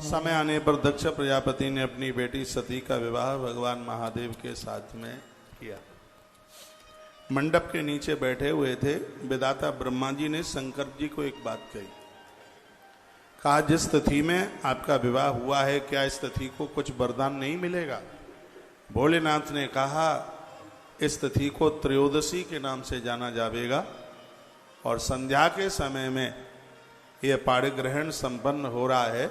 समय आने पर दक्ष प्रजापति ने अपनी बेटी सती का विवाह भगवान महादेव के साथ में किया। मंडप के नीचे बैठे हुए थे। विधाता ब्रह्मा जी ने शंकर जी को एक बात कही। कहा, जिस तिथि में आपका विवाह हुआ है, क्या इस तिथि को कुछ वरदान नहीं मिलेगा? भोलेनाथ ने कहा, इस तिथि को त्रयोदशी के नाम से जाना जाएगा और संध्या के समय में यह पाणिग्रहण संपन्न हो रहा है।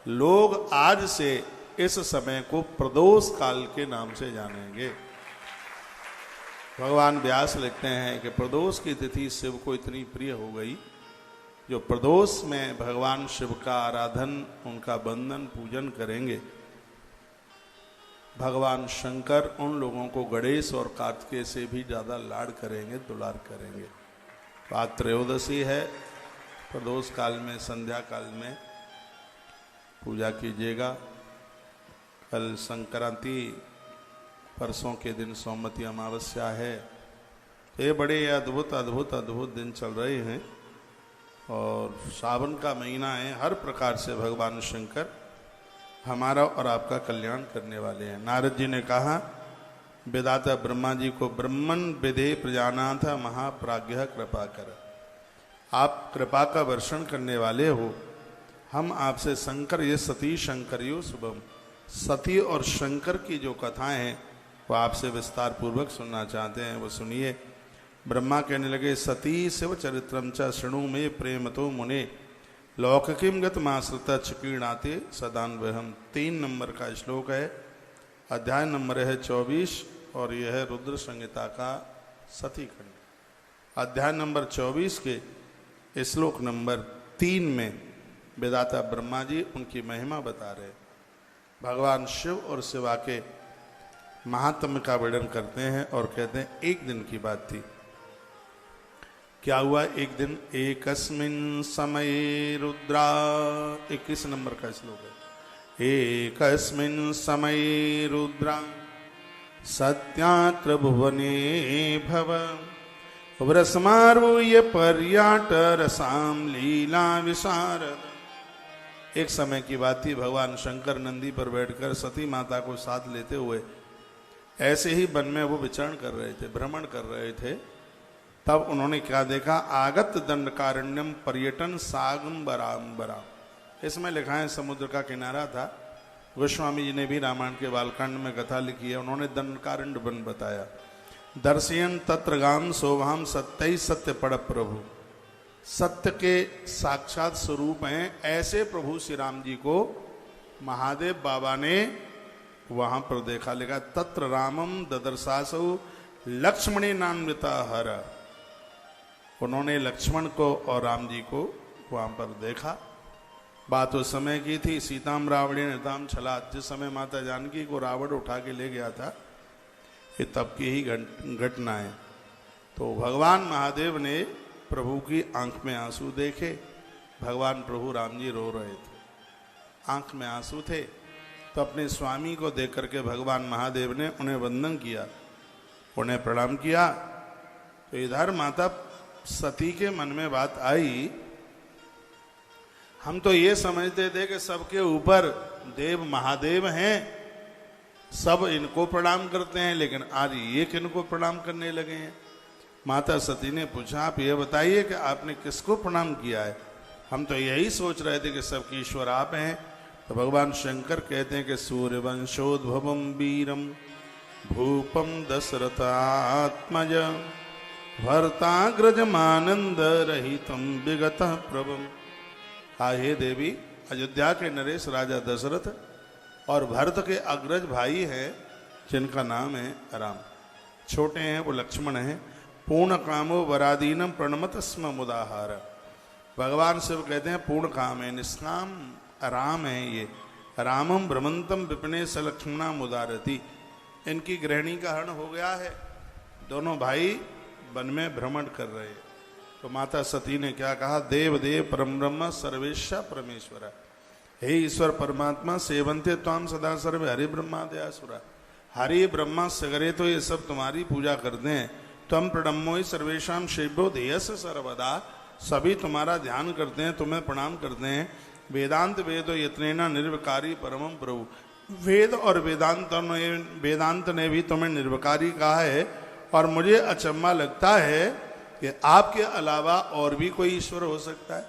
लोग आज से इस समय को प्रदोष काल के नाम से जानेंगे। भगवान व्यास लिखते हैं कि प्रदोष की तिथि शिव को इतनी प्रिय हो गई, जो प्रदोष में भगवान शिव का आराधन, उनका वंदन पूजन करेंगे। भगवान शंकर उन लोगों को गणेश और कार्तिकेय से भी ज़्यादा लाड करेंगे, दुलार करेंगे। तो आज त्रयोदशी है, प्रदोष काल में, संध्या काल में पूजा कीजिएगा। कल संक्रांति, परसों के दिन सोमवती अमावस्या है। तो ये बड़े अद्भुत अद्भुत अद्भुत दिन चल रहे हैं और सावन का महीना है। हर प्रकार से भगवान शंकर हमारा और आपका कल्याण करने वाले हैं। नारद जी ने कहा, विधाता ब्रह्मा जी को, ब्रह्मन विधे प्रजानाथ महाप्राज्ञ कृपा कर। आप कृपा का वर्षण करने वाले हो। हम आपसे शंकर, ये सती शंकरियो शुभम, सती और शंकर की जो कथाएं हैं वो आपसे विस्तार पूर्वक सुनना चाहते हैं, वो सुनिए। ब्रह्मा कहने लगे, सती शिव चरित्रम च शृणु में प्रेम तो मुने, लौकिकीम गत माश्रिता चिकीर्णाते सदान्वहम। 3 नंबर का श्लोक है, अध्याय नंबर है 24 और यह है रुद्र संहिता का सती खंड। अध्याय नंबर 24 के श्लोक नंबर 3 में वेदाता ब्रह्मा जी उनकी महिमा बता रहे। भगवान शिव और शिवा के महात्म्य का वर्णन करते हैं और कहते हैं, एक दिन की बात थी। क्या हुआ? एक दिन, एकस्मिन् समये रुद्रा, 21 नंबर का श्लोक है। एकस्मिन् समये रुद्रा सत्यात्र भुवने भव, व्रसमारूह्य पर्याट रसाम लीला विशारद। एक समय की बात थी, भगवान शंकर नंदी पर बैठकर सती माता को साथ लेते हुए ऐसे ही वन में वो विचरण कर रहे थे, भ्रमण कर रहे थे। तब उन्होंने क्या देखा? आगत दंडकारण्यम पर्यटन सागंबरांबरा। इसमें लिखा है समुद्र का किनारा था। गोस्वामी जी ने भी रामायण के बालकांड में कथा लिखी है। उन्होंने दंडकारण्य वन बताया। दर्शयन तत्र गाम शोभाम सत्य सत्य पड़ प्रभु, सत्य के साक्षात स्वरूप हैं ऐसे प्रभु श्री राम जी को महादेव बाबा ने वहां पर देखा। लिखा, तत्र रामम ददर्शासु लक्ष्मणी नान्विता हर। उन्होंने लक्ष्मण को और राम जी को वहां पर देखा। बात उस समय की थी, सीताम रावणी निताम छला। जिस समय माता जानकी को रावण उठा के ले गया था, ये तब की ही घटना है। तो भगवान महादेव ने प्रभु की आंख में आंसू देखे। भगवान प्रभु राम जी रो रहे थे, आंख में आंसू थे। तो अपने स्वामी को देख करके भगवान महादेव ने उन्हें वंदन किया, उन्हें प्रणाम किया। तो इधर माता सती के मन में बात आई, हम तो ये समझते थे कि सबके ऊपर देव महादेव हैं, सब इनको प्रणाम करते हैं, लेकिन आज ये किनको प्रणाम करने लगे हैं। माता सती ने पूछा, आप ये बताइए कि आपने किसको प्रणाम किया है? हम तो यही सोच रहे थे कि सबके ईश्वर आप हैं। तो भगवान शंकर कहते हैं कि सूर्यवंशोद्भवम वीरम भूपम दशरथात्मज भर्ताग्रजमानंद रहितम विगत प्रभम। हे देवी, अयोध्या के नरेश राजा दशरथ और भरत के अग्रज भाई हैं जिनका नाम है राम। छोटे हैं वो लक्ष्मण हैं। पूर्ण कामो वरादीनम प्रणमत स्म मुदाहार। भगवान शिव कहते हैं पूर्ण काम है, निष्काम राम है ये। रामम भ्रमंतम विपिने स लक्ष्मणा मुदारती। इनकी गृहिणी का हरण हो गया है। दोनों भाई वन में भ्रमण कर रहे हैं। तो माता सती ने क्या कहा? देव देव परम ब्रह्म सर्वेश्वर परमेश्वर। हे ईश्वर परमात्मा, सेवंते त्वाम सदा सर्वे हरि ब्रह्मा दयासुरा। हरि ब्रह्मा सगरे तो ये सब तुम्हारी पूजा करते हैं। तम प्रणमो सर्वेशम शिवो धेयस सर्वदा। सभी तुम्हारा ध्यान करते हैं, तुम्हें प्रणाम करते हैं। वेदांत वेदो यत्नेना निर्विकारी परमम प्रभु। वेद और वेदांत ने भी तुम्हें निर्विकारी कहा है, और मुझे अचंभा लगता है कि आपके अलावा और भी कोई ईश्वर हो सकता है?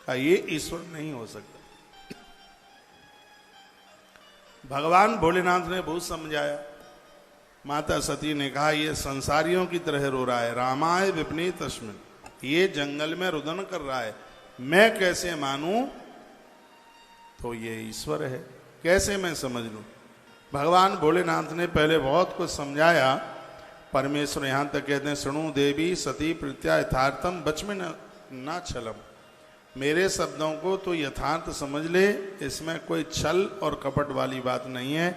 क्या ये ईश्वर नहीं हो सकता? भगवान भोलेनाथ ने बहुत समझाया। माता सती ने कहा, ये संसारियों की तरह रो रहा है, रामाय विपनीत तस्मिन, ये जंगल में रुदन कर रहा है, मैं कैसे मानूं तो ये ईश्वर है, कैसे मैं समझ लूं? भगवान भोलेनाथ ने पहले बहुत कुछ समझाया। परमेश्वर यहां तक कहते हैं, सुणु देवी सती प्रत्या यथार्थम बच में न छलम, मेरे शब्दों को तो यथार्थ समझ ले, इसमें कोई छल और कपट वाली बात नहीं है।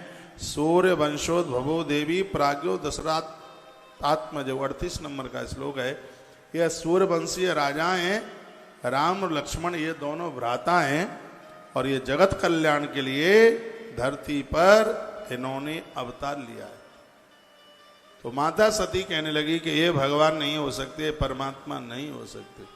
सूर्य वंशोद्भवो देवी प्राज्ञो दशरथ आत्मज, 38 नंबर का श्लोक है। यह सूर्यवंशीय राजा हैं, राम और लक्ष्मण ये दोनों भ्राता हैं, और ये जगत कल्याण के लिए धरती पर इन्होंने अवतार लिया है। तो माता सती कहने लगी कि ये भगवान नहीं हो सकते, परमात्मा नहीं हो सकते।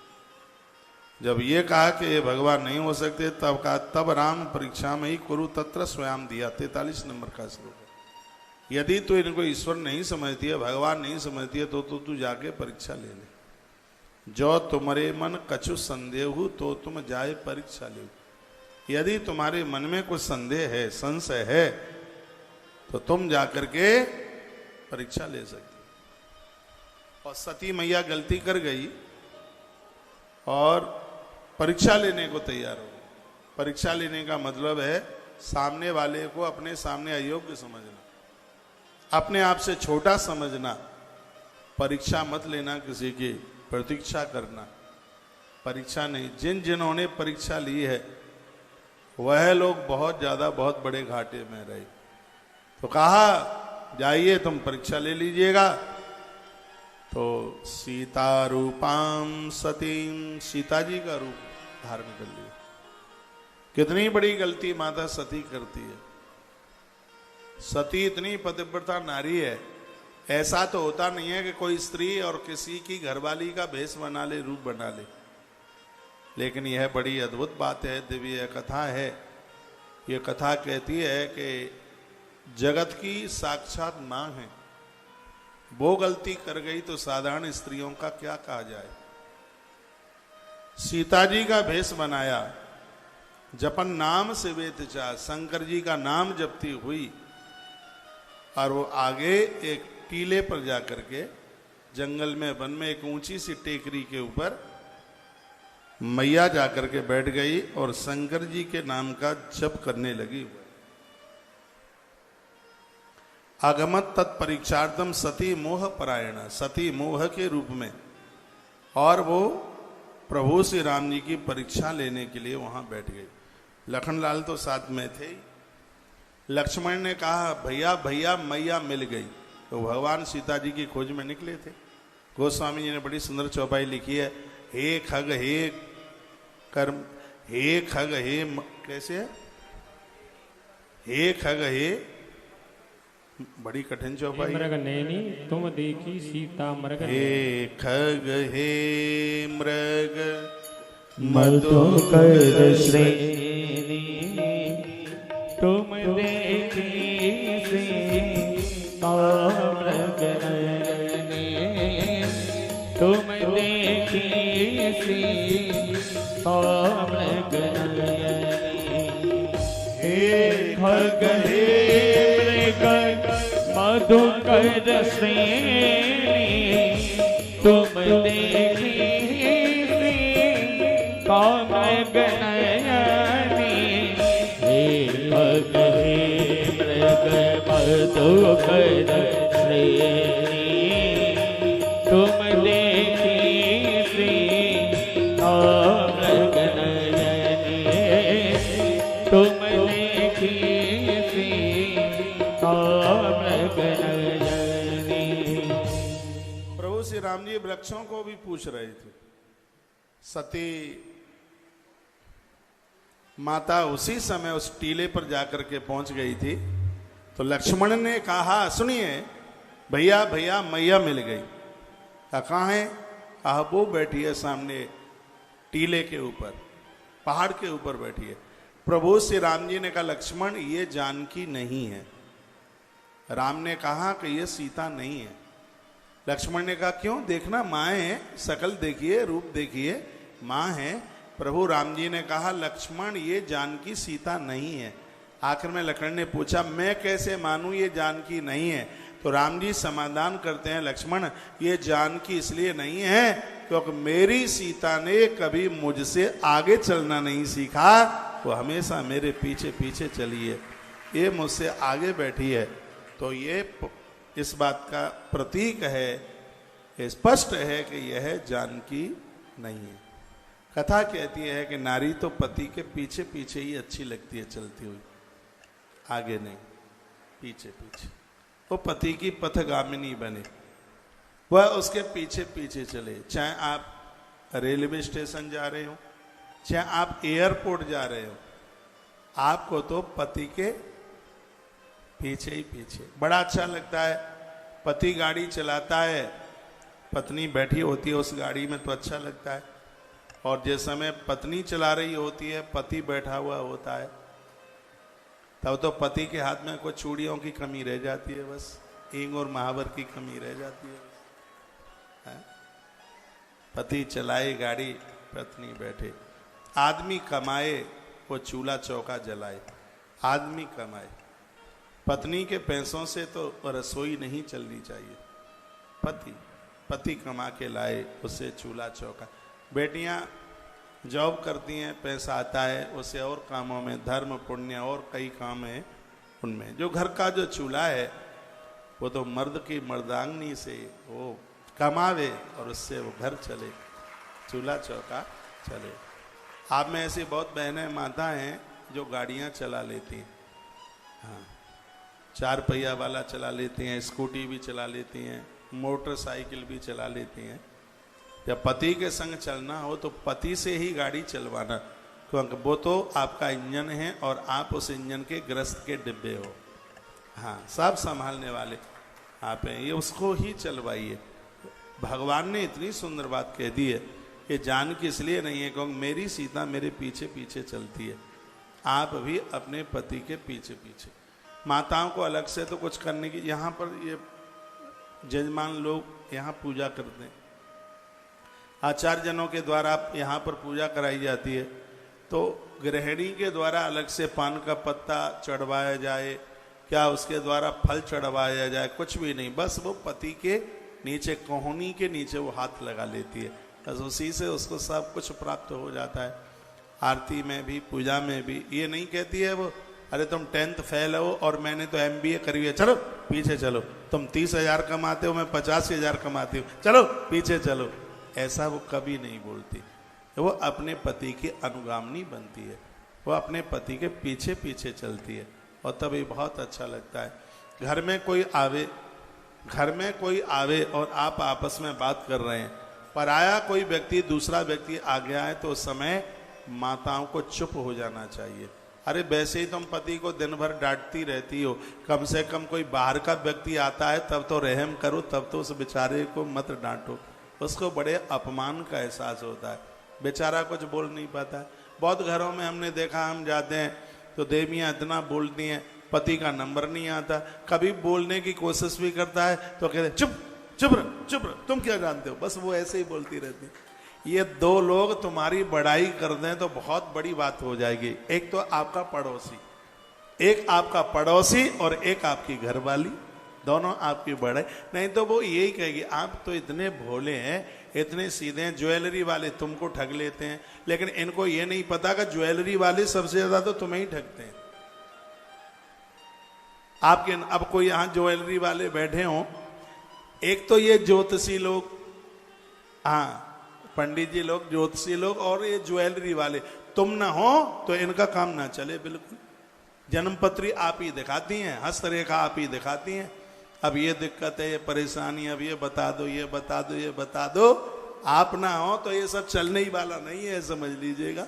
जब ये कहा कि ये भगवान नहीं हो सकते, तब कहा, तब राम परीक्षा में ही कुरु तत्र स्वयं दिया, 43 नंबर का श्लोक है। यदि तू इनको ईश्वर नहीं समझती है, भगवान नहीं समझती है, तो तू जाके परीक्षा ले ले। जो तुम्हारे मन कछु संदेह हो तो तुम जाए परीक्षा ले। यदि तुम्हारे मन में कुछ संदेह है, संशय है, तो तुम जाकर के परीक्षा ले सकते। और सती मैया गलती कर गई और परीक्षा लेने को तैयार हो गई। परीक्षा लेने का मतलब है सामने वाले को अपने सामने अयोग्य समझना, अपने आप से छोटा समझना। परीक्षा मत लेना, किसी की प्रतीक्षा करना, परीक्षा नहीं। जिन्होंने परीक्षा ली है वह लोग बहुत ज्यादा बहुत बड़े घाटे में रहे। तो कहा, जाइए तुम परीक्षा ले लीजिएगा। तो सीता रूपाम सतीम, सीता जी का रूप धारण कर लिया। कितनी बड़ी गलती माता सती करती है। सती इतनी पतिव्रता नारी है, ऐसा तो होता नहीं है कि कोई स्त्री और किसी की घरवाली का भेष बना ले, रूप बना ले। लेकिन यह बड़ी अद्भुत बात है, दिव्य कथा है। ये कथा कहती है कि जगत की साक्षात मां है, वो गलती कर गई तो साधारण स्त्रियों का क्या कहा जाए। सीता जी का भेष बनाया, जपन नाम से वेतचा, शंकर जी का नाम जपती हुई, और वो आगे एक टीले पर जाकर के जंगल में, वन में एक ऊंची सी टेकरी के ऊपर मैया जाकर के बैठ गई और शंकर जी के नाम का जप करने लगी। आगमत तत्परीक्षार्थम सती मोह परायण, सती मोह के रूप में, और वो प्रभु श्री राम जी की परीक्षा लेने के लिए वहां बैठ गई। लखनलाल तो साथ में थे। लक्ष्मण ने कहा, भैया भैया मैया मिल गई। तो भगवान सीता जी की खोज में निकले थे। गोस्वामी जी ने बड़ी सुंदर चौपाई लिखी है, हे खग हे कर्म, हे खग हे कैसे है, हे खग हे, बड़ी कठिन चौपाई। मृग नैनी तुम देखी सीता मृग, हे खग हे मृग मधुकर श्रेणी तुम देखी सीता मृग नैनी, तुम देखी सीता मृग नैनी। हे खग हे मधुकर श्रेणी तुम देखी सीता मृग नयनी। हे खग हे मृग मधुकर श्रेणी तुम देखी सीता मृग नयनी, तुम देखी सीता मृग नयनी। प्रभु श्री राम जी वृक्षों को भी पूछ रहे थे। सती माता उसी समय उस टीले पर जाकर के पहुंच गई थी। तो लक्ष्मण ने कहा, सुनिए भैया भैया मैया मिल गई। कहाँ है? कहा वो बैठी है सामने टीले के ऊपर। पहाड़ के ऊपर बैठी है। प्रभु श्री राम जी ने कहा लक्ष्मण ये जानकी नहीं है। राम ने कहा कि ये सीता नहीं है। लक्ष्मण ने कहा क्यों? देखना माँ है, शकल देखिए, रूप देखिए, माँ है। प्रभु राम जी ने कहा लक्ष्मण ये जानकी सीता नहीं है। आखिर में लक्ष्मण ने पूछा मैं कैसे मानूं ये जानकी नहीं है? तो राम जी समाधान करते हैं लक्ष्मण ये जानकी इसलिए नहीं है क्योंकि मेरी सीता ने कभी मुझसे आगे चलना नहीं सीखा, वो हमेशा मेरे पीछे पीछे चली है, ये मुझसे आगे बैठी है। तो ये इस बात का प्रतीक है, ये स्पष्ट है कि यह जानकी नहीं है। कथा कहती है कि नारी तो पति के पीछे पीछे ही अच्छी लगती है चलती हुई, आगे नहीं, पीछे पीछे। वो पति की पथगामिनी बने, वह उसके पीछे पीछे चले। चाहे आप रेलवे स्टेशन जा रहे हो, चाहे आप एयरपोर्ट जा रहे हो, आपको तो पति के पीछे ही पीछे। बड़ा अच्छा लगता है, पति गाड़ी चलाता है, पत्नी बैठी होती है उस गाड़ी में तो अच्छा लगता है, और जिस समय पत्नी चला रही होती है पति बैठा हुआ होता है, तब तो पति के हाथ में कुछ चूड़ियों की कमी रह जाती है, बस ईंग और महावर की कमी रह जाती है। पति चलाए गाड़ी, पत्नी बैठे। आदमी कमाए, वो चूल्हा चौका जलाए। आदमी कमाए, पत्नी के पैसों से तो रसोई नहीं चलनी चाहिए। पति कमा के लाए, उससे चूल्हा चौका। बेटियां जॉब करती हैं, पैसा आता है, उसे और कामों में, धर्म पुण्य और कई काम है उनमें। जो घर का जो चूल्हा है वो तो मर्द की मर्दांगनी से वो कमावे और उससे वो घर चले, चूल्हा चौका चले। आप में ऐसी बहुत बहनें माता हैं जो गाड़ियां चला लेती हैं, हाँ, 4 पहिया वाला चला लेती हैं, स्कूटी भी चला लेती हैं, मोटरसाइकिल भी चला लेती हैं। जब पति के संग चलना हो तो पति से ही गाड़ी चलवाना, क्योंकि वो तो आपका इंजन है और आप उस इंजन के ग्रस्त के डिब्बे हो, हाँ, सब संभालने वाले आप हैं, ये उसको ही चलवाइए। भगवान ने इतनी सुंदर बात कह दी है, ये जानकी इसलिए नहीं है क्योंकि मेरी सीता मेरे पीछे पीछे चलती है। आप भी अपने पति के पीछे पीछे। माताओं को अलग से तो कुछ करने की, यहाँ पर ये जजमान लोग यहाँ पूजा करते हैं, आचार्य जनों के द्वारा यहाँ पर पूजा कराई जाती है, तो गृहिणी के द्वारा अलग से पान का पत्ता चढ़वाया जाए, क्या उसके द्वारा फल चढ़वाया जाए, कुछ भी नहीं, बस वो पति के नीचे, कोहनी के नीचे वो हाथ लगा लेती है, बस उसी से उसको सब कुछ प्राप्त हो जाता है। आरती में भी, पूजा में भी। ये नहीं कहती है वो अरे तुम 10th फेल हो और मैंने तो MBA करी है, चलो पीछे चलो, तुम 30,000 कमाते हो, मैं 85,000 कमाती हूँ, चलो पीछे चलो, ऐसा वो कभी नहीं बोलती। वो अपने पति की अनुगामिनी बनती है, वो अपने पति के पीछे पीछे चलती है, और तभी बहुत अच्छा लगता है। घर में कोई आवे और आप आपस में बात कर रहे हैं, पराया कोई व्यक्ति, दूसरा व्यक्ति आ गया है, तो उस समय माताओं को चुप हो जाना चाहिए। अरे वैसे ही तुम पति को दिन भर डांटती रहती हो, कम से कम कोई बाहर का व्यक्ति आता है तब तो रहम करो, तब तो उस बेचारे को मत डांटो, उसको बड़े अपमान का एहसास होता है, बेचारा कुछ बोल नहीं पाता है। बहुत घरों में हमने देखा, हम जाते हैं तो देवियाँ इतना बोलती हैं, पति का नंबर नहीं आता, कभी बोलने की कोशिश भी करता है तो कहते चुप चुप रह, तुम क्या जानते हो, बस वो ऐसे ही बोलती रहती। ये 2 लोग तुम्हारी बड़ाई कर दें तो बहुत बड़ी बात हो जाएगी। एक तो आपका पड़ोसी और एक आपकी घरवाली, दोनों आपकी बड़ाई, नहीं तो वो यही कहेगी आप तो इतने भोले हैं, इतने सीधे हैं, ज्वेलरी वाले तुमको ठग लेते हैं, लेकिन इनको ये नहीं पता कि ज्वेलरी वाले सबसे ज्यादा तो तुम्हें ही ठगते हैं। आपके अब कोई यहाँ ज्वेलरी वाले बैठे हों, एक तो ये ज्योतिषी लोग, हाँ पंडित जी लोग, ज्योतिषी लोग, और ये ज्वेलरी वाले, तुम ना हो तो इनका काम ना चले बिल्कुल। जन्मपत्री आप ही दिखाती हैं, हस्तरेखा आप ही दिखाती हैं, अब ये दिक्कत है, ये परेशानी, अब ये बता दो, ये बता दो, ये बता दो, आप ना हो तो ये सब चलने ही वाला नहीं है, समझ लीजिएगा।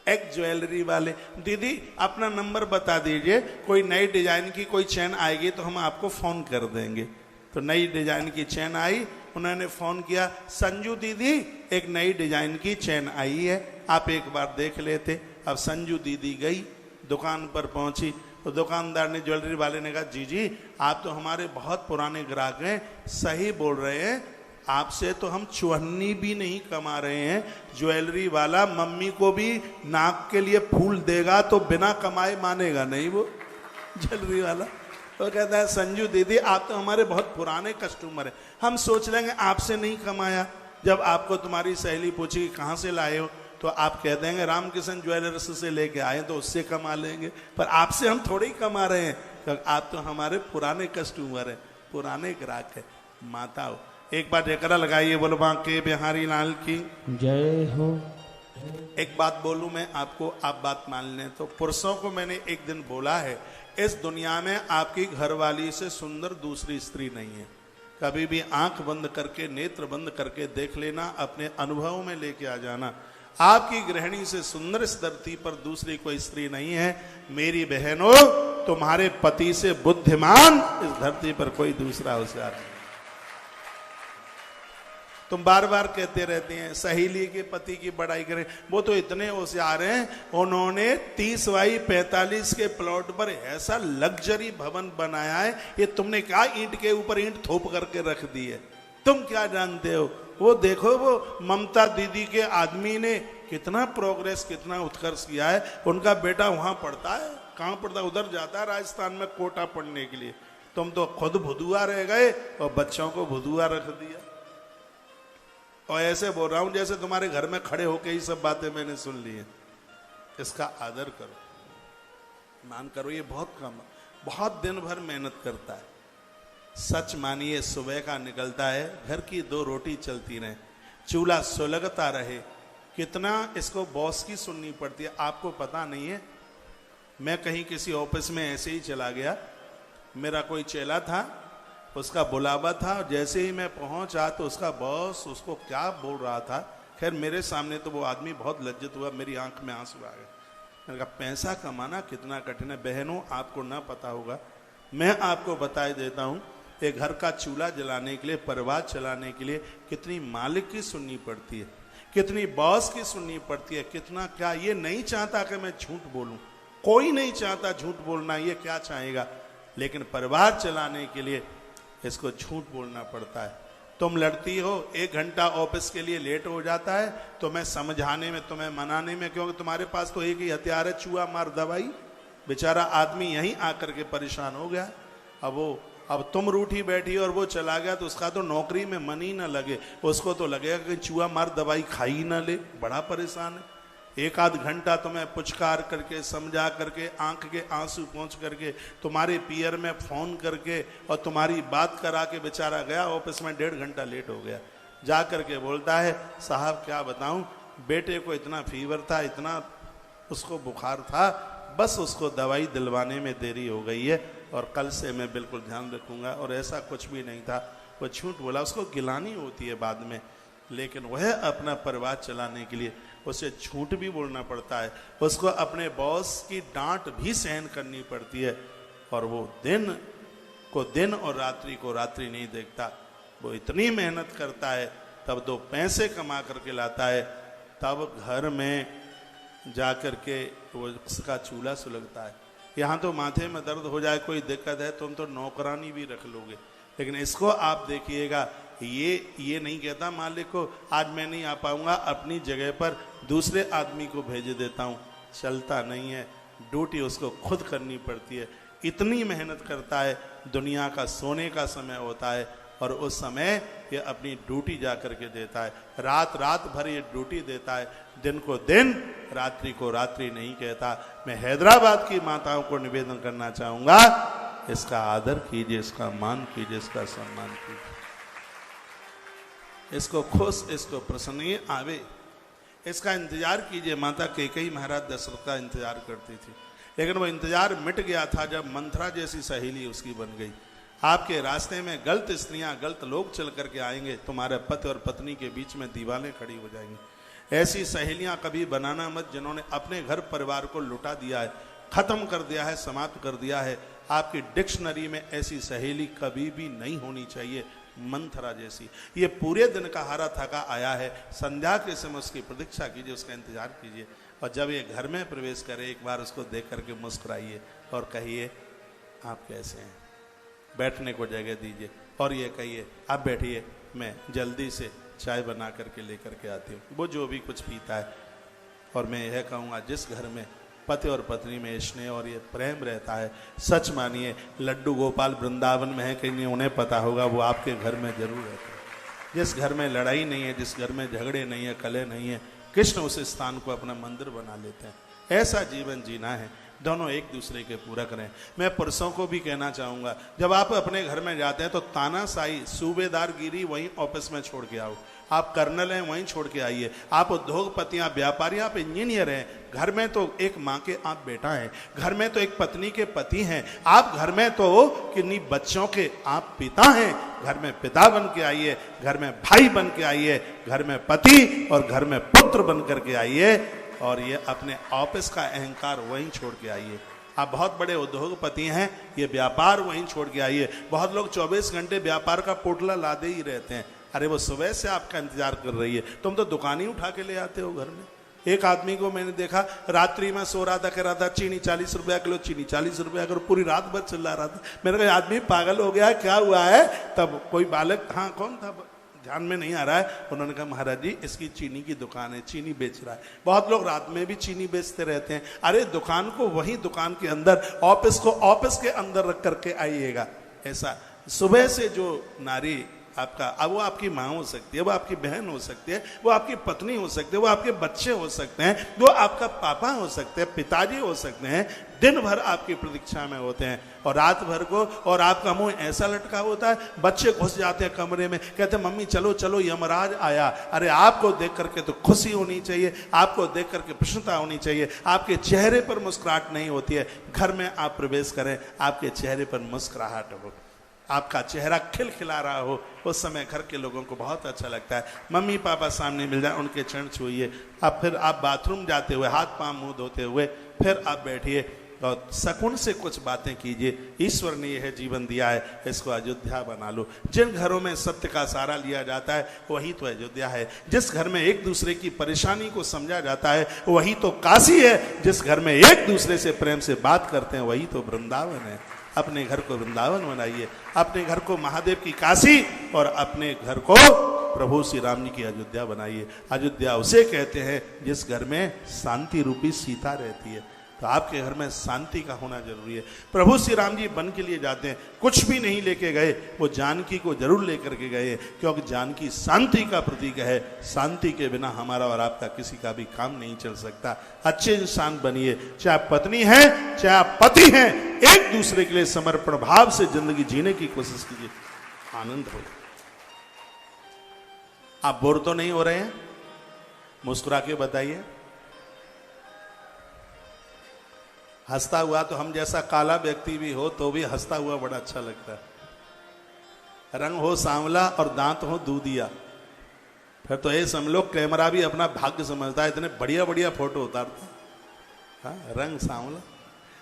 एक ज्वेलरी वाले, दीदी अपना नंबर बता दीजिए, कोई नई डिजाइन की कोई चैन आएगी तो हम आपको फोन कर देंगे। तो नई डिजाइन की चेन आई, उन्होंने फोन किया, संजू दीदी एक नई डिजाइन की चेन आई है, आप एक बार देख लेते। अब संजू दीदी गई, दुकान पर पहुंची, तो दुकानदार ने, ज्वेलरी वाले ने कहा, जी आप तो हमारे बहुत पुराने ग्राहक हैं, सही बोल रहे हैं, आपसे तो हम चुहन्नी भी नहीं कमा रहे हैं। ज्वेलरी वाला मम्मी को भी नाक के लिए फूल देगा तो बिना कमाए मानेगा नहीं वो ज्वेलरी वाला। तो कहता है, संजू दीदी आप तो हमारे बहुत पुराने कस्टमर हैं, हम सोच लेंगे आपसे नहीं कमाया। जब आपको तुम्हारी सहेली पूछी कहाँ से लाए हो, तो आप कह देंगे रामकिशन ज्वेलर्स से लेके आए, तो उससे कमा लेंगे, पर आपसे हम थोड़े ही कमा रहे हैं, क्योंकि आप तो हमारे पुराने कस्टमर हैं, पुराने ग्राहक है। माता हो, एक बार जयकारा लगाइए, बोलो बांके बिहारी लाल की जय हो। एक बात बोलूं मैं आपको, आप बात मान लें तो, पुरुषों को मैंने एक दिन बोला है, इस दुनिया में आपकी घरवाली से सुंदर दूसरी स्त्री नहीं है। कभी भी आंख बंद करके, नेत्र बंद करके देख लेना, अपने अनुभव में लेके आ जाना, आपकी गृहिणी से सुंदर इस धरती पर दूसरी कोई स्त्री नहीं है। मेरी बहनों, तुम्हारे पति से बुद्धिमान इस धरती पर कोई दूसरा होशियार नहीं। तुम बार बार कहते रहते हैं सहेली के पति की बड़ाई करें, वो तो इतने होशियार हैं, उन्होंने 30 बाई 45 के प्लॉट पर ऐसा लग्जरी भवन बनाया है, ये तुमने क्या ईंट के ऊपर ईंट थोप करके रख दी है, तुम क्या जानते हो। वो देखो, वो ममता दीदी के आदमी ने कितना प्रोग्रेस, कितना उत्कर्ष किया है, उनका बेटा वहां पढ़ता है, कहां पढ़ता है, उधर जाता है राजस्थान में कोटा पढ़ने के लिए। तुम तो खुद भुदुआ रह गए और बच्चों को भुदुआ रख दिया। और ऐसे बोल रहा हूं जैसे तुम्हारे घर में खड़े होके ही सब बातें मैंने सुन ली है। इसका आदर करो, मान करो, ये बहुत कम, बहुत दिन भर मेहनत करता है। सच मानिए, सुबह का निकलता है, घर की 2 रोटी चलती रहे, चूल्हा सुलगता रहे, कितना इसको बॉस की सुननी पड़ती है, आपको पता नहीं है। मैं कहीं किसी ऑफिस में ऐसे ही चला गया, मेरा कोई चेला था, उसका बुलावा था, जैसे ही मैं पहुंचा तो उसका बॉस उसको क्या बोल रहा था, खैर मेरे सामने तो वो आदमी बहुत लज्जित हुआ, मेरी आंख में आंसू आ गए। मैंने कहा पैसा कमाना कितना कठिन है बहनों, आपको ना पता होगा, मैं आपको बताए देता हूं, एक घर का चूल्हा जलाने के लिए, परिवार चलाने के लिए कितनी मालिक की सुननी पड़ती है, कितनी बॉस की सुननी पड़ती है, कितना क्या। ये नहीं चाहता कि मैं झूठ बोलूं, कोई नहीं चाहता झूठ बोलना, ये क्या चाहेगा, लेकिन परिवार चलाने के लिए इसको झूठ बोलना पड़ता है। तुम लड़ती हो, 1 घंटा ऑफिस के लिए लेट हो जाता है, तो मैं समझाने में, तुम्हें मनाने में, क्योंकि तुम्हारे पास तो एक ही हथियार है, चूहा मार दवाई। बेचारा आदमी यहीं आकर के परेशान हो गया। अब तुम रूठी बैठी और वो चला गया, तो उसका तो नौकरी में मन ही ना लगे, उसको तो लगेगा कि चूहा मार दवाई खाई ना ले, बड़ा परेशान है। 1 आध घंटा तुम्हें पुचकार करके, समझा करके, आंख के आंसू पहुंच करके, तुम्हारे पियर में फोन करके और तुम्हारी बात करा के बेचारा गया ऑफिस में, 1.5 घंटा लेट हो गया। जा करके बोलता है, साहब क्या बताऊं, बेटे को इतना फीवर था, इतना उसको बुखार था, बस उसको दवाई दिलवाने में देरी हो गई है, और कल से मैं बिल्कुल ध्यान रखूंगा। और ऐसा कुछ भी नहीं था, वो झूठ बोला, उसको गिलानी होती है बाद में, लेकिन वह अपना परिवार चलाने के लिए उसे झूठ भी बोलना पड़ता है, उसको अपने बॉस की डांट भी सहन करनी पड़ती है, और वो दिन को दिन और रात्रि को रात्रि नहीं देखता। वो इतनी मेहनत करता है, तब 2 पैसे कमा करके लाता है, तब घर में जा कर के वो उसका चूल्हा सुलगता है। यहाँ तो माथे में दर्द हो जाए, कोई दिक्कत है, तुम तो नौकरानी भी रख लोगे, लेकिन इसको आप देखिएगा, ये नहीं कहता मालिक को आज मैं नहीं आ पाऊंगा, अपनी जगह पर दूसरे आदमी को भेज देता हूं, चलता नहीं है। ड्यूटी उसको खुद करनी पड़ती है, इतनी मेहनत करता है। दुनिया का सोने का समय होता है, और उस समय ये अपनी ड्यूटी जा करके देता है, रात भर ये ड्यूटी देता है, दिन को दिन, रात्रि को रात्रि नहीं कहता। मैं हैदराबाद की माताओं को निवेदन करना चाहूंगा, इसका आदर कीजिए, इसका मान कीजिए, इसका सम्मान कीजिए, इसको खुश, इसको प्रसन्न आवे, इसका इंतजार कीजिए। माता कैकेयी महाराज दशरथ का इंतजार करती थी, लेकिन वो इंतजार मिट गया था जब मंथरा जैसी सहेली उसकी बन गई। आपके रास्ते में गलत स्त्रियां, गलत लोग चल करके आएंगे, तुम्हारे पति और पत्नी के बीच में दीवारें खड़ी हो जाएंगी। ऐसी सहेलियां कभी बनाना मत जिन्होंने अपने घर परिवार को लुटा दिया है, खत्म कर दिया है, समाप्त कर दिया है। आपकी डिक्शनरी में ऐसी सहेली कभी भी नहीं होनी चाहिए मंथरा जैसी। ये पूरे दिन का हारा थका आया है, संध्या के समय उसकी प्रतीक्षा कीजिए, उसका इंतजार कीजिए, और जब ये घर में प्रवेश करे एक बार उसको देख करके मुस्कुराइए और कहिए आप कैसे हैं, बैठने को जगह दीजिए और ये कहिए आप बैठिए, मैं जल्दी से चाय बना करके लेकर के आती हूँ, वो जो भी कुछ पीता है। और मैं यह कहूँगा जिस घर में पति और पत्नी में स्नेह और ये प्रेम रहता है, सच मानिए लड्डू गोपाल वृंदावन में है कहीं, उन्हें पता होगा, वो आपके घर में जरूर रहता है। जिस घर में लड़ाई नहीं है, जिस घर में झगड़े नहीं है, कलह नहीं है, कृष्ण उस स्थान को अपना मंदिर बना लेते हैं। ऐसा जीवन जीना है, दोनों एक दूसरे के पूरक रहें। मैं पुरुषों को भी कहना चाहूँगा, जब आप अपने घर में जाते हैं तो तानाशाही सूबेदार गिरी वहीं ऑफिस में छोड़ के आओ, आप कर्नल हैं वहीं छोड़ के आइए, आप उद्योगपति, आप व्यापारी, आप इंजीनियर हैं, घर में तो एक माँ के आप बेटा हैं, घर में तो एक पत्नी के पति हैं, आप घर में तो किन्हीं बच्चों के आप पिता हैं, घर में पिता बन के आइए, घर में भाई बन के आइए, घर में पति और घर में पुत्र बन करके आइए, और ये अपने ऑफिस का अहंकार वहीं छोड़ के आइए। आप बहुत बड़े उद्योगपति हैं, ये व्यापार वहीं छोड़ के आइए। बहुत लोग 24 घंटे व्यापार का पोटला लादे ही रहते हैं, अरे वो सुबह से आपका इंतजार कर रही है, तुम तो दुकान ही उठा के ले आते हो घर में। एक आदमी को मैंने देखा रात्रि में सो रहा था, कह रहा था चीनी 40 रुपया किलो, चीनी 40 रुपया किलो, पूरी रात भर चिल्ला रहा था। मैंने कहा आदमी पागल हो गया है, क्या हुआ है? तब कोई बालक, हाँ कौन था ध्यान में नहीं आ रहा है, उन्होंने कहा महाराज जी इसकी चीनी की दुकान है, चीनी बेच रहा है। बहुत लोग रात में भी चीनी बेचते रहते हैं। अरे दुकान को वही दुकान के अंदर, ऑफिस को ऑफिस के अंदर रख करके आइएगा। ऐसा सुबह से जो नारी आपका, अब वो आपकी माँ हो सकती है, वो आपकी बहन हो सकती है, वो आपकी पत्नी हो सकती है, वो आपके बच्चे हो सकते हैं, वो आपका पापा हो सकते हैं, पिताजी हो सकते हैं, दिन भर आपकी प्रतीक्षा में होते हैं और रात भर को, और आपका मुंह ऐसा लटका होता है, बच्चे घुस जाते हैं कमरे में, कहते हैं मम्मी चलो चलो यमराज आया। अरे आपको देख करके तो खुशी होनी चाहिए, आपको देख करके प्रसन्नता होनी चाहिए, आपके चेहरे पर मुस्कुराहट नहीं होती है। घर में आप प्रवेश करें, आपके चेहरे पर मुस्कुराहट हो, आपका चेहरा खिलखिला रहा हो, उस समय घर के लोगों को बहुत अच्छा लगता है। मम्मी पापा सामने मिल जाए, उनके चरण छूइए, अब फिर आप बाथरूम जाते हुए हाथ पांव मुंह धोते हुए फिर आप बैठिए और सकून से कुछ बातें कीजिए। ईश्वर ने यह जीवन दिया है, इसको अयोध्या बना लो। जिन घरों में सत्य का सहारा लिया जाता है वही तो अयोध्या है। जिस घर में एक दूसरे की परेशानी को समझा जाता है वही तो काशी है। जिस घर में एक दूसरे से प्रेम से बात करते हैं वही तो वृंदावन है। अपने घर को वृंदावन बनाइए, अपने घर को महादेव की काशी और अपने घर को प्रभु श्री राम जी की अयोध्या बनाइए। अयोध्या उसे कहते हैं जिस घर में शांति रूपी सीता रहती है। तो आपके घर में शांति का होना जरूरी है। प्रभु श्री राम जी वन के लिए जाते हैं, कुछ भी नहीं लेके गए, वो जानकी को जरूर लेकर के गए, क्योंकि जानकी शांति का प्रतीक है। शांति के बिना हमारा और आपका किसी का भी काम नहीं चल सकता। अच्छे इंसान बनिए, चाहे पत्नी है चाहे आप पति हैं, एक दूसरे के लिए समर्पण भाव से जिंदगी जीने की कोशिश कीजिए, आनंद हो। आप बोर तो नहीं हो रहे हैं? मुस्कुरा के बताइए। हंसता हुआ तो हम जैसा काला व्यक्ति भी हो तो भी हंसता हुआ बड़ा अच्छा लगता है। रंग हो सांवला और दांत हो दूधिया, फिर तो ये समझ लो कैमरा भी अपना भाग्य समझता है, इतने बढ़िया बढ़िया फोटो उतारता है। हाँ, रंग सांवला।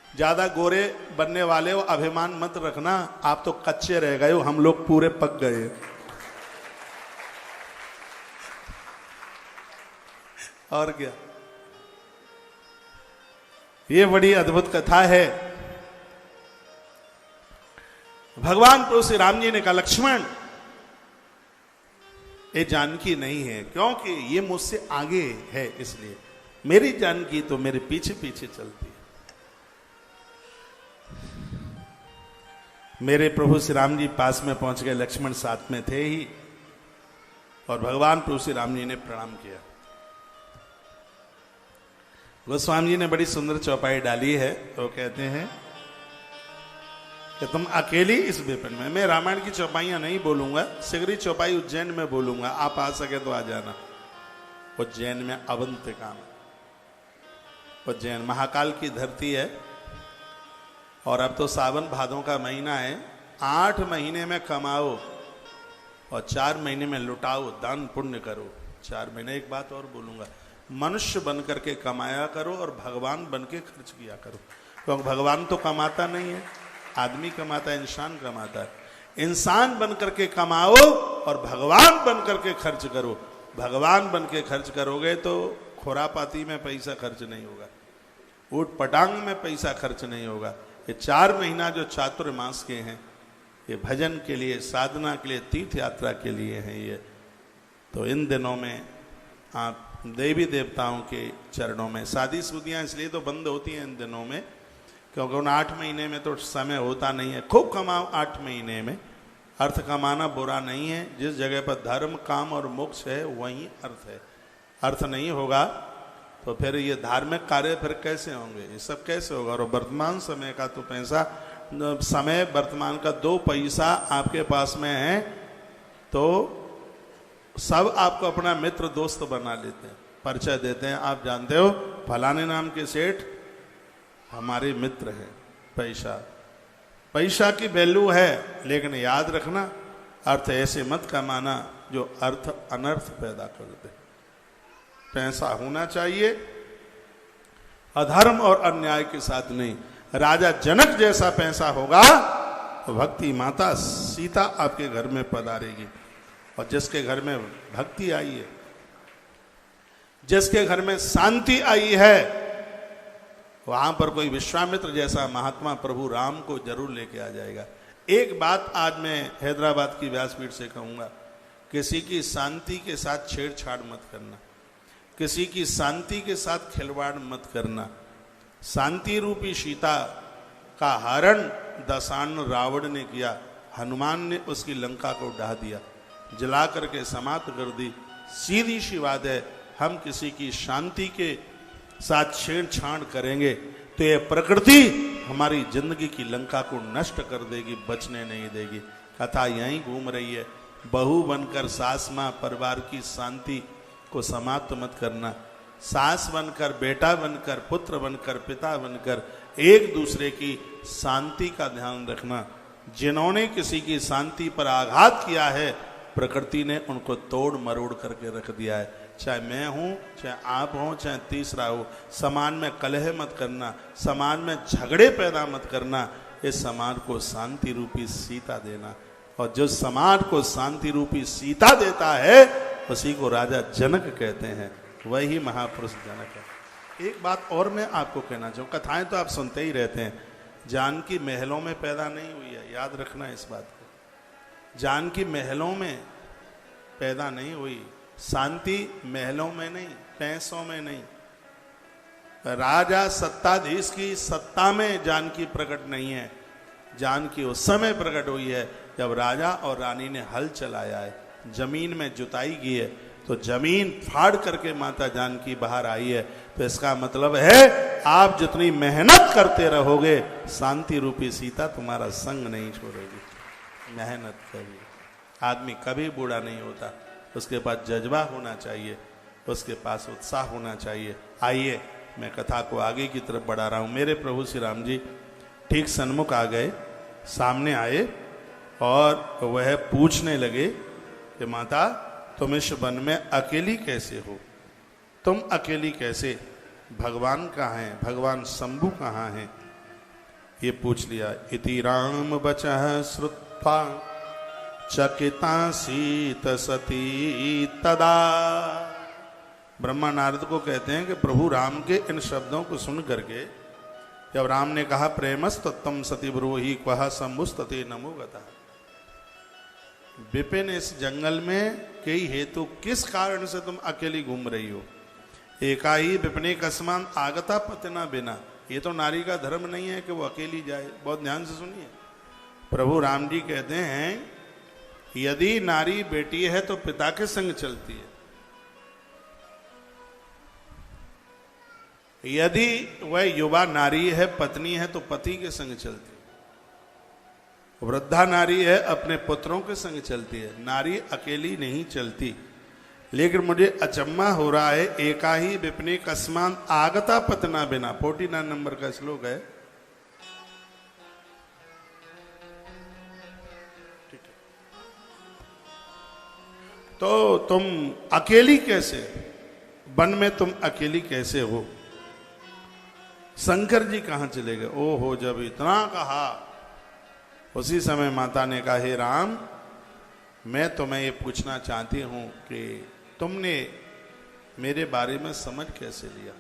ज्यादा गोरे बनने वाले हो अभिमान मत रखना, आप तो कच्चे रह गए हो, हम लोग पूरे पक गए। और क्या, ये बड़ी अद्भुत कथा है। भगवान प्रभु श्री राम जी ने कहा लक्ष्मण ये जानकी नहीं है, क्योंकि ये मुझसे आगे है, इसलिए मेरी जानकी तो मेरे पीछे पीछे चलती है। मेरे प्रभु श्री राम जी पास में पहुंच गए, लक्ष्मण साथ में थे ही, और भगवान प्रभु श्री राम जी ने प्रणाम किया। गोस्वामी जी ने बड़ी सुंदर चौपाई डाली है, तो कहते हैं कि तुम अकेली इस विपिन में, मैं रामायण की चौपाइयां नहीं बोलूंगा, सिगरी चौपाई उज्जैन में बोलूंगा, आप आ सके तो आ जाना। उज्जैन में अवंतिका में, उज्जैन महाकाल की धरती है, और अब तो सावन भादों का महीना है। 8 महीने में कमाओ और 4 महीने में लुटाओ, दान पुण्य करो। 4 महीने। एक बात और बोलूंगा, मनुष्य बन करके कमाया करो और भगवान बन के खर्च किया करो, क्योंकि भगवान तो कमाता नहीं है। आदमी कमाता है, इंसान कमाता है। इंसान बन करके कमाओ और भगवान बन करके खर्च करो। भगवान बन के खर्च करोगे तो खुरापाती में पैसा खर्च नहीं होगा, ऊट पटांग में पैसा खर्च नहीं होगा। ये 4 महीना जो चातुर्मास के हैं, ये भजन के लिए, साधना के लिए, तीर्थ यात्रा के लिए हैं ये। तो इन दिनों में आप देवी देवताओं के चरणों में, शादी शुदियाँ इसलिए तो बंद होती हैं इन दिनों में क्योंकि उन 8 महीने में तो समय होता नहीं है। खूब कमाओ 8 महीने में, अर्थ कमाना बुरा नहीं है। जिस जगह पर धर्म, काम और मोक्ष है वहीं अर्थ है। अर्थ नहीं होगा तो फिर ये धार्मिक कार्य फिर कैसे होंगे, ये सब कैसे होगा। और वर्तमान समय का तो पैसा, समय वर्तमान का 2 पैसा आपके पास में है तो सब आपको अपना मित्र दोस्त बना लेते हैं, परिचय देते हैं। आप जानते हो फलाने नाम के सेठ हमारे मित्र हैं। पैसा की वैल्यू है, लेकिन याद रखना अर्थ ऐसे मत कमाना जो अर्थ अनर्थ पैदा कर दे। पैसा होना चाहिए अधर्म और अन्याय के साथ नहीं। राजा जनक जैसा पैसा होगा तो भक्ति माता सीता आपके घर में पधारेगी। और जिसके घर में भक्ति आई है, जिसके घर में शांति आई है, वहां पर कोई विश्वामित्र जैसा महात्मा प्रभु राम को जरूर लेके आ जाएगा। एक बात आज मैं हैदराबाद की व्यासपीठ से कहूंगा, किसी की शांति के साथ छेड़छाड़ मत करना, किसी की शांति के साथ खिलवाड़ मत करना। शांति रूपी सीता का हरण दशान रावण ने किया, हनुमान ने उसकी लंका को ढा दिया, जला करके समाप्त कर दी। सीधी सी बात है, हम किसी की शांति के साथ छेड़छाड़ करेंगे तो ये प्रकृति हमारी जिंदगी की लंका को नष्ट कर देगी, बचने नहीं देगी। कथा यहीं घूम रही है, बहू बनकर सास मां परिवार की शांति को समाप्त मत करना। सास बनकर, बेटा बनकर, पुत्र बनकर, पिता बनकर एक दूसरे की शांति का ध्यान रखना। जिन्होंने किसी की शांति पर आघात किया है, प्रकृति ने उनको तोड़ मरोड़ करके रख दिया है। चाहे मैं हूं, चाहे आप हो, चाहे तीसरा हो, समाज में कलह मत करना, समाज में झगड़े पैदा मत करना। इस समाज को शांति रूपी सीता देना, और जो समाज को शांति रूपी सीता देता है उसी को राजा जनक कहते हैं, वही महापुरुष जनक है। एक बात और मैं आपको कहना चाहूँ, कथाएं तो आप सुनते ही रहते हैं, जानकी महलों में पैदा नहीं हुई है, याद रखना इस बात को। जानकी महलों में पैदा नहीं हुई, शांति महलों में नहीं, पैसों में नहीं। राजा सत्ताधीश की सत्ता में जानकी प्रकट नहीं है, जानकी उस समय प्रकट हुई है जब राजा और रानी ने हल चलाया है, जमीन में जुताई की है, तो जमीन फाड़ करके माता जानकी बाहर आई है। तो इसका मतलब है आप जितनी मेहनत करते रहोगे, शांति रूपी सीता तुम्हारा संग नहीं छोड़ेगी। मेहनत करिए, आदमी कभी बूढ़ा नहीं होता, उसके पास जज्बा होना चाहिए, उसके पास उत्साह होना चाहिए। आइए मैं कथा को आगे की तरफ बढ़ा रहा हूँ। मेरे प्रभु श्री राम जी ठीक सन्मुख आ गए, सामने आए और वह पूछने लगे कि माता तुम इस वन में अकेली कैसे हो, तुम अकेली कैसे, भगवान कहाँ हैं, भगवान शंभु कहाँ हैं, ये पूछ लिया। इति राम बचः श्रुत्वा चकिता सीत सती तदा। ब्रह्मा नारद को कहते हैं कि प्रभु राम के इन शब्दों को सुन करके जब राम ने कहा प्रेमस्तत्तम सती ब्रूहि क्वः शंभुस्तते नमो गता। विपिन इस जंगल में कई हेतु, किस कारण से तुम अकेली घूम रही हो। एका ही विपिने कस्मान आगता पतना बिना, ये तो नारी का धर्म नहीं है कि वो अकेली जाए। बहुत ध्यान से सुनिए, प्रभु राम जी कहते हैं यदि नारी बेटी है तो पिता के संग चलती है, यदि वह युवा नारी है, पत्नी है, तो पति के संग चलती है, वृद्धा नारी है अपने पुत्रों के संग चलती है, नारी अकेली नहीं चलती। लेकिन मुझे अचम्मा हो रहा है, एका ही विपिने कस्मान आगता पतना बिना, 49 नंबर का श्लोक है। तो तुम अकेली कैसे, वन में तुम अकेली कैसे हो। शंकर जी कहां चले गए। ओहो, जब इतना कहा उसी समय माता ने कहा, हे राम, मैं तुम्हें ये पूछना चाहती हूं कि तुमने मेरे बारे में समझ कैसे लिया,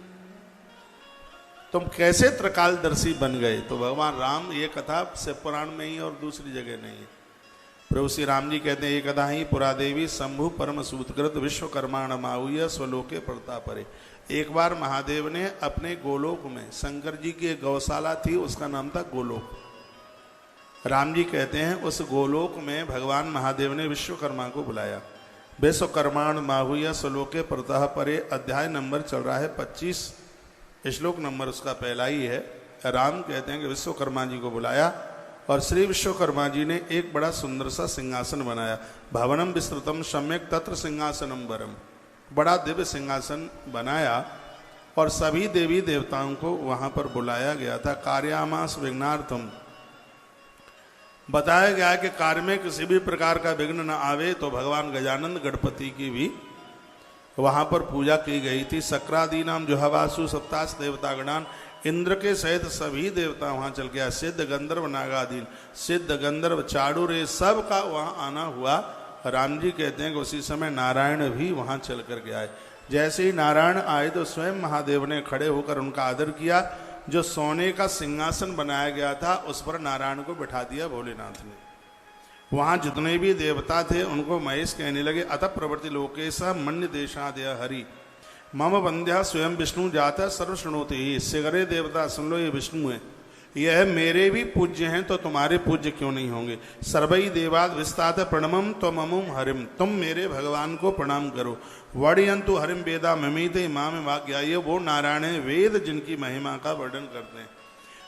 तुम कैसे त्रिकालदर्शी बन गए। तो भगवान राम, ये कथा शिव पुराण में ही और दूसरी जगह नहीं है। प्रभु श्री राम जी कहते हैं, ये कथा ही पुरा देवी शंभु परम सूतकृत विश्वकर्माण माहुय स्वलोके प्रतापरे। एक बार महादेव ने अपने गोलोक में, शंकर जी की एक गौशाला थी, उसका नाम था गोलोक। राम जी कहते हैं उस गोलोक में भगवान महादेव ने विश्वकर्मा को बुलाया। विश्वकर्माण माहुय स्वलोके प्रतापरे, अध्याय नंबर चल रहा है 25, श्लोक नंबर उसका पहला ही है। राम कहते हैं कि विश्वकर्मा जी को बुलाया और श्री विश्वकर्मा जी ने एक बड़ा सुंदर सा सिंहासन बनाया। भवनम विस्तृतम सम्यक तत्र सिंहासनम वरम, बड़ा दिव्य सिंहासन बनाया और सभी देवी देवताओं को वहां पर बुलाया गया था। कार्यामास विघ्नार्थम, बताया गया कि कार्य में किसी भी प्रकार का विघ्न न आवे तो भगवान गजानंद गणपति की भी वहां पर पूजा की गई थी। सक्रादी नाम जो हवासु सप्तास देवतागणान, इंद्र के सहित सभी देवता वहां चल गया। सिद्ध गंधर्व नागादीन, सिद्ध गंधर्व चाडूर, सब का वहां आना हुआ। राम जी कहते हैं कि उसी समय नारायण भी वहां चल कर के आए। जैसे ही नारायण आए तो स्वयं महादेव ने खड़े होकर उनका आदर किया। जो सोने का सिंहासन बनाया गया था उस पर नारायण को बिठा दिया भोलेनाथ ने। वहां जितने भी देवता थे उनको महेश कहने लगे, अतः प्रवृत्ति लोकेश मन्य देशादय हरि मम वंद्या स्वयं विष्णु जाता सर्व शुणोते ही। सिगरे देवता सुन लो, ये विष्णु है, यह मेरे भी पूज्य हैं तो तुम्हारे पूज्य क्यों नहीं होंगे। सर्वई देवाद विस्तात प्रणमम त्वममुम हरिम, तुम मेरे भगवान को प्रणाम करो। वर्णयन्तु हरिम वेदा ममीते माम वाक्या, ये वो नारायण है वेद जिनकी महिमा का वर्णन करते हैं।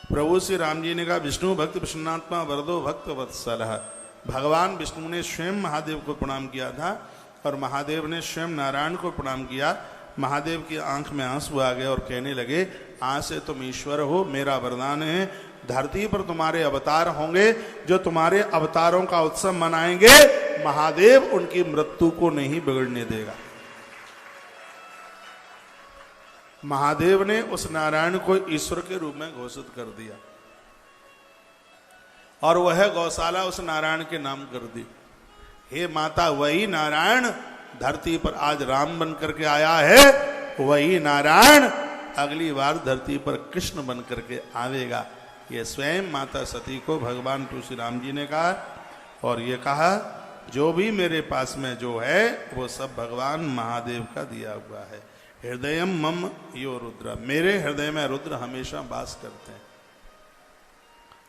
प्रभु श्री राम जी ने कहा, विष्णु भक्त प्रसन्नात्मा वरदो भक्त वत्सलः। भगवान विष्णु ने स्वयं महादेव को प्रणाम किया था और महादेव ने स्वयं नारायण को प्रणाम किया। महादेव की आंख में आंसू आ गए और कहने लगे, आज से तुम ईश्वर हो, मेरा वरदान है, धरती पर तुम्हारे अवतार होंगे। जो तुम्हारे अवतारों का उत्सव मनाएंगे, महादेव उनकी मृत्यु को नहीं बिगड़ने देगा। महादेव ने उस नारायण को ईश्वर के रूप में घोषित कर दिया और वह गौशाला उस नारायण के नाम कर दी। हे माता, वही नारायण धरती पर आज राम बन करके आया है, वही नारायण अगली बार धरती पर कृष्ण बन करके आवेगा। ये स्वयं माता सती को भगवान श्री राम जी ने कहा और ये कहा, जो भी मेरे पास में जो है वो सब भगवान महादेव का दिया हुआ है। हृदयम मम यो रुद्र, मेरे हृदय में रुद्र हमेशा वास करते हैं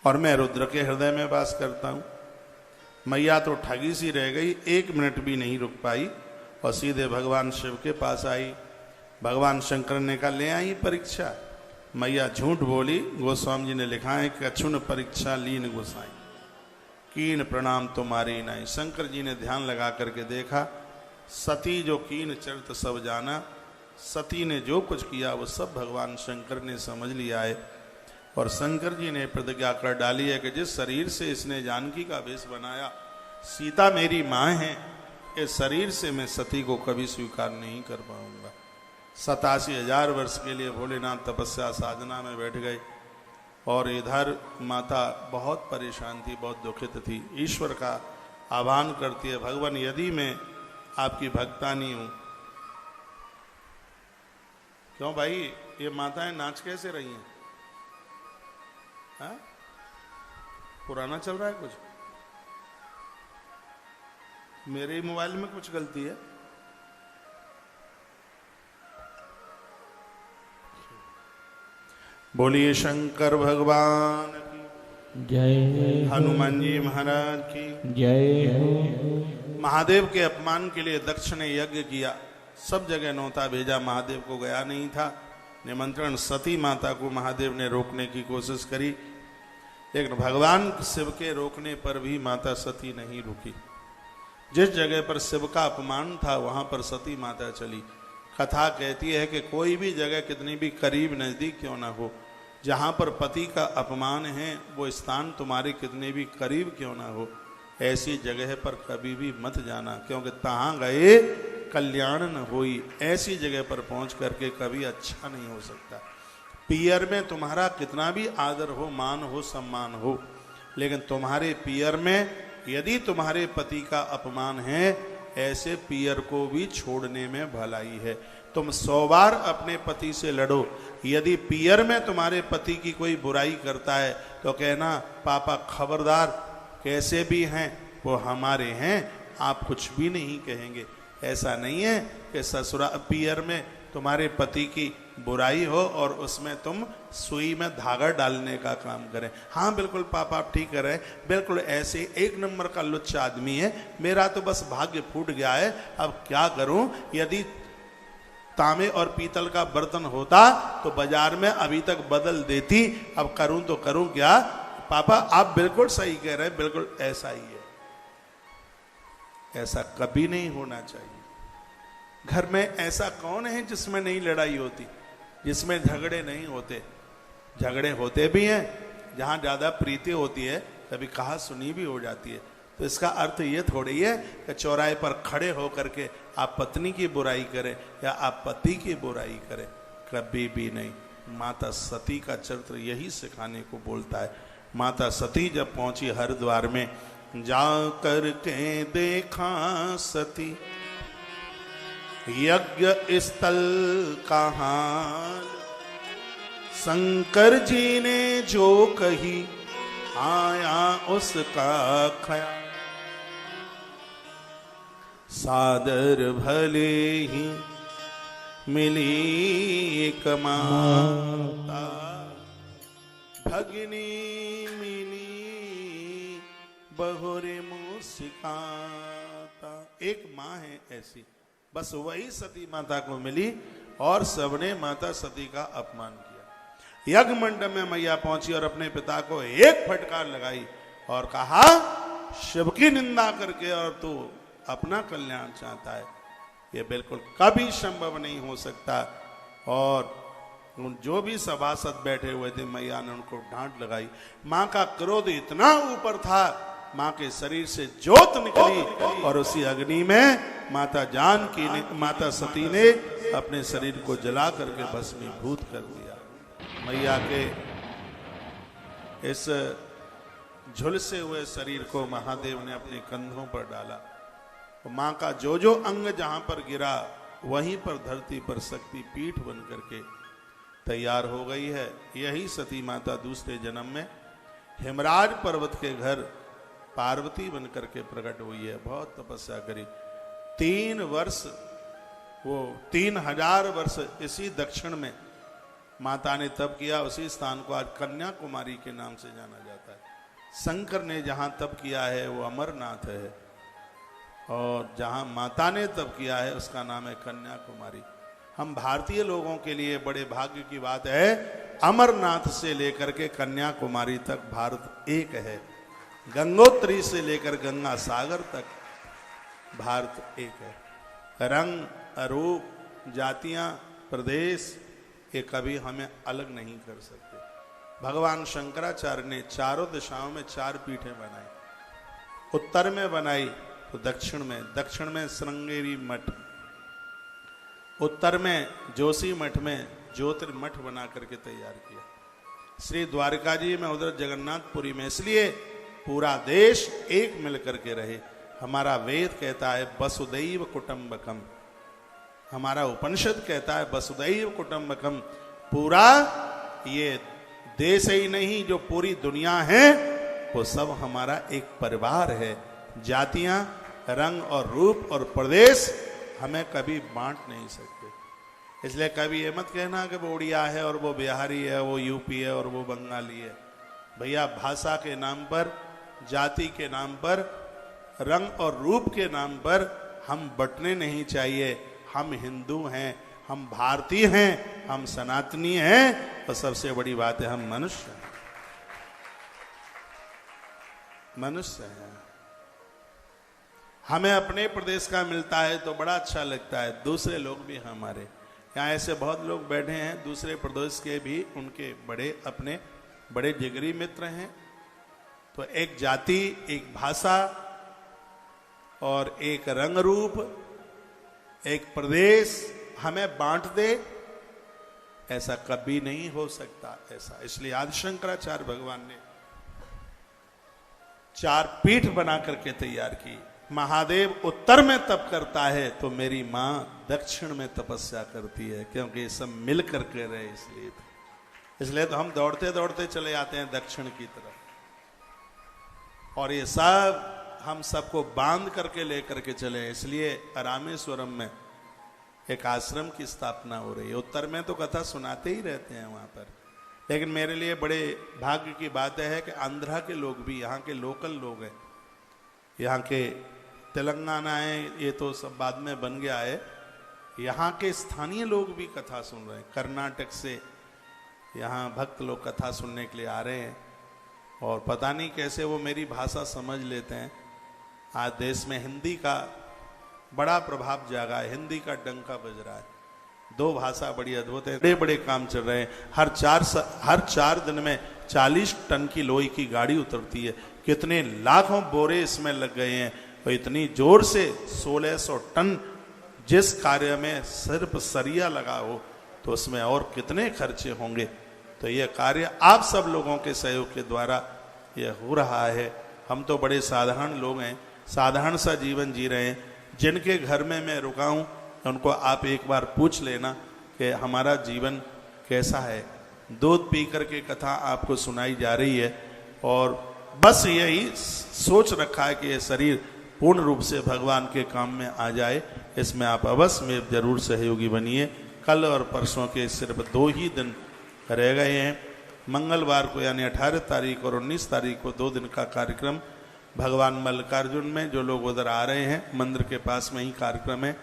और मैं रुद्र के हृदय में वास करता हूं। मैया तो ठगी सी रह गई, 1 मिनट भी नहीं रुक पाई और सीधे भगवान शिव के पास आई। भगवान शंकर ने कहा, ले आई परीक्षा। मैया झूठ बोली। गोस्वामी जी ने लिखा है, कछुन परीक्षा लीन गोसाई, कीन प्रणाम तुम्हारी नाई। शंकर जी ने ध्यान लगा करके देखा, सती जो कीन चरित सब जाना, सती ने जो कुछ किया वो सब भगवान शंकर ने समझ लिया है। और शंकर जी ने प्रतिज्ञा कर डाली है कि जिस शरीर से इसने जानकी का वेश बनाया, सीता मेरी माँ है, इस शरीर से मैं सती को कभी स्वीकार नहीं कर पाऊंगा। 87,000 वर्ष के लिए भोलेनाथ तपस्या साधना में बैठ गए और इधर माता बहुत परेशान थी, बहुत दुखित थी। ईश्वर का आह्वान करती है, भगवान यदि मैं आपकी भक्तानी हूं। क्यों भाई, ये माताएं नाच कैसे रही हैं? हाँ? पुराना चल रहा है कुछ? मेरे मोबाइल में कुछ गलती है? बोलिए शंकर भगवान की जय, हनुमान जी महाराज की जय। महादेव के अपमान के लिए दक्ष ने यज्ञ किया, सब जगह न्योता भेजा, महादेव को गया नहीं था निमंत्रण। सती माता को महादेव ने रोकने की कोशिश करी, लेकिन भगवान शिव के रोकने पर भी माता सती नहीं रुकी। जिस जगह पर शिव का अपमान था वहां पर सती माता चली। कथा कहती है कि कोई भी जगह कितनी भी करीब नजदीक क्यों ना हो, जहां पर पति का अपमान है वो स्थान तुम्हारे कितने भी करीब क्यों ना हो, ऐसी जगह पर कभी भी मत जाना, क्योंकि तहां गए कल्याण न होई। ऐसी जगह पर पहुंच करके कभी अच्छा नहीं हो सकता। पियर में तुम्हारा कितना भी आदर हो, मान हो, सम्मान हो, लेकिन तुम्हारे पियर में यदि तुम्हारे पति का अपमान है, ऐसे पियर को भी छोड़ने में भलाई है। तुम 100 बार अपने पति से लड़ो, यदि पियर में तुम्हारे पति की कोई बुराई करता है तो कहना पापा खबरदार, कैसे भी हैं वो हमारे हैं, आप कुछ भी नहीं कहेंगे। ऐसा नहीं है कि ससुरा पियर में तुम्हारे पति की बुराई हो और उसमें तुम सुई में धागा डालने का काम करें। हाँ बिल्कुल पापा आप ठीक कर रहे हैं, बिल्कुल ऐसे एक नंबर का लुच्चा आदमी है, मेरा तो बस भाग्य फूट गया है, अब क्या करूं। यदि तांबे और पीतल का बर्तन होता तो बाजार में अभी तक बदल देती, अब करूं तो करूं क्या। पापा आप बिल्कुल सही कह रहे हैं, बिल्कुल ऐसा ही है। ऐसा कभी नहीं होना चाहिए। घर में ऐसा कौन है जिसमें नहीं लड़ाई होती, जिसमें झगड़े नहीं होते। झगड़े होते भी हैं, जहां ज्यादा प्रीति होती है कभी कहा सुनी भी हो जाती है। तो इसका अर्थ ये थोड़ी है कि चौराहे पर खड़े होकर के आप पत्नी की बुराई करें या आप पति की बुराई करें, कभी भी नहीं। माता सती का चरित्र यही सिखाने को बोलता है। माता सती जब पहुंची हरिद्वार में, जा कर के देखा सती यज्ञ स्थल का हाल, शंकर जी ने जो कही आया उसका ख्याल, सादर भले ही मिली एक माता, भगिनी मिली बहुरे मुस्काता। एक माँ है ऐसी, बस वही सती माता को मिली और सबने माता सती का अपमान किया। यज्ञ मंडप में मैया पहुंची और अपने पिता को एक फटकार लगाई और कहा शिव की निंदा करके और तू अपना कल्याण चाहता है, ये बिल्कुल कभी संभव नहीं हो सकता। और जो भी सभासद बैठे हुए थे मैया ने उनको डांट लगाई। मां का क्रोध इतना ऊपर था, मां के शरीर से ज्योत निकली और उसी अग्नि में माता सती ने अपने शरीर को जला करके भस्मीभूत कर दिया। मैया के इस झुलसे हुए शरीर को महादेव ने अपने कंधों पर डाला। मां का जो जो अंग जहां पर गिरा वहीं पर धरती पर शक्ति पीठ बन करके तैयार हो गई है। यही सती माता दूसरे जन्म में हिमराज पर्वत के घर पार्वती बन करके प्रकट हुई है। बहुत तपस्या करी, 3 वर्ष, वो 3000 वर्ष इसी दक्षिण में माता ने तप किया। उसी स्थान को आज कन्याकुमारी के नाम से जाना जाता है। शंकर ने जहां तप किया है वो अमरनाथ है और जहां माता ने तप किया है उसका नाम है कन्याकुमारी। हम भारतीय लोगों के लिए बड़े भाग्य की बात है, अमरनाथ से लेकर के कन्याकुमारी तक भारत एक है। गंगोत्री से लेकर गंगा सागर तक भारत एक है। रंग रूप जातियां प्रदेश ये कभी हमें अलग नहीं कर सकते। भगवान शंकराचार्य ने चारों दिशाओं में 4 पीठें बनाई। उत्तर में बनाई तो दक्षिण में श्रृंगेरी मठ, उत्तर में जोशी मठ में ज्योतिर्मठ बना करके तैयार किया। श्री द्वारका जी में उधर जगन्नाथपुरी में, इसलिए पूरा देश एक मिलकर के रहे। हमारा वेद कहता है वसुदैव कुटुंबकम, हमारा उपनिषद कहता है वसुदैव कुटुंबकम। पूरा ये देश ही नहीं, जो पूरी दुनिया है वो सब हमारा एक परिवार है। जातियां, रंग और रूप और प्रदेश हमें कभी बांट नहीं सकते। इसलिए कभी ये मत कहना कि वो उड़िया है और वो बिहारी है, वो यूपी है और वो बंगाली है। भैया भाषा के नाम पर, जाति के नाम पर, रंग और रूप के नाम पर हम बंटने नहीं चाहिए। हम हिंदू हैं, हम भारतीय हैं, हम सनातनी हैं और सबसे बड़ी बात है हम मनुष्य हैं। मनुष्य हैं। हमें अपने प्रदेश का मिलता है तो बड़ा अच्छा लगता है, दूसरे लोग भी हमारे यहाँ ऐसे बहुत लोग बैठे हैं दूसरे प्रदेश के भी, उनके बड़े अपने बड़े जिगरी मित्र हैं। तो एक जाति, एक भाषा और एक रंग रूप, एक प्रदेश हमें बांट दे, ऐसा कभी नहीं हो सकता। ऐसा इसलिए आदि शंकराचार्य भगवान ने 4 पीठ बना करके तैयार की। महादेव उत्तर में तप करता है तो मेरी मां दक्षिण में तपस्या करती है, क्योंकि ये सब मिल करके रहे, इसलिए तो हम दौड़ते दौड़ते चले आते हैं दक्षिण की तरफ, और ये सब हम सबको बांध करके लेकर के चले। इसलिए रामेश्वरम में एक आश्रम की स्थापना हो रही है। उत्तर में तो कथा सुनाते ही रहते हैं वहां पर, लेकिन मेरे लिए बड़े भाग्य की बात है कि आंध्रा के लोग भी, यहाँ के लोकल लोग हैं, यहाँ के तेलंगाना है, ये तो सब बाद में बन गया है, यहाँ के स्थानीय लोग भी कथा सुन रहे हैं। कर्नाटक से यहाँ भक्त लोग कथा सुनने के लिए आ रहे हैं, और पता नहीं कैसे वो मेरी भाषा समझ लेते हैं। आज देश में हिंदी का बड़ा प्रभाव जागा है, हिंदी का डंका बज रहा है। 2 भाषा बड़ी अद्भुत है, बड़े बड़े काम चल रहे हैं। हर 4 दिन में 40 टन की लोहे की गाड़ी उतरती है। कितने लाखों बोरे इसमें लग गए हैं, और इतनी जोर से 1600 टन जिस कार्य में सिर्फ सरिया लगा हो तो उसमें और कितने खर्चे होंगे। तो यह कार्य आप सब लोगों के सहयोग के द्वारा यह हो रहा है। हम तो बड़े साधारण लोग हैं, साधारण सा जीवन जी रहे हैं। जिनके घर में मैं रुका हूँ उनको आप एक बार पूछ लेना कि हमारा जीवन कैसा है। दूध पी करके कथा आपको सुनाई जा रही है, और बस यही सोच रखा है कि ये शरीर पूर्ण रूप से भगवान के काम में आ जाए। इसमें आप अवश्य में जरूर सहयोगी बनिए। कल और परसों के सिर्फ 2 ही दिन रह गए हैं। मंगलवार को यानी 18 तारीख और 19 तारीख को 2 दिन का कार्यक्रम भगवान मल्लिकार्जुन में, जो लोग उधर आ रहे हैं मंदिर के पास में ही कार्यक्रम है,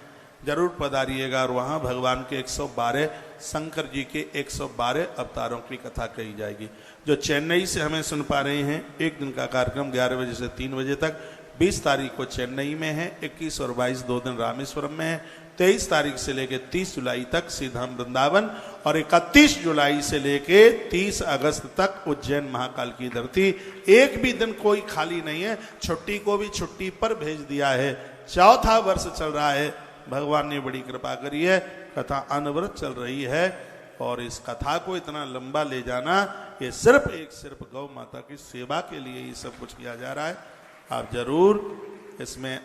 जरूर पधारिएगा। और वहाँ भगवान के 112 शंकर जी के 112 अवतारों की कथा कही जाएगी। जो चेन्नई से हमें सुन पा रहे हैं, 1 दिन का कार्यक्रम 11 बजे से 3 बजे तक। 20 तारीख को चेन्नई में है, 21 और 22 2 दिन रामेश्वरम में है। 23 तारीख से लेकर 30 जुलाई तक सीधाम वृंदावन, और 31 जुलाई से लेकर 30 अगस्त तक उज्जैन महाकाल की धरती। एक भी दिन कोई खाली नहीं है, छुट्टी को भी छुट्टी पर भेज दिया है। 4था वर्ष चल रहा है, भगवान ने बड़ी कृपा करी है, कथा अनवरत चल रही है। और इस कथा को इतना लंबा ले जाना, ये सिर्फ गौ माता की सेवा के लिए ये सब कुछ किया जा रहा है। आप जरूर इसमें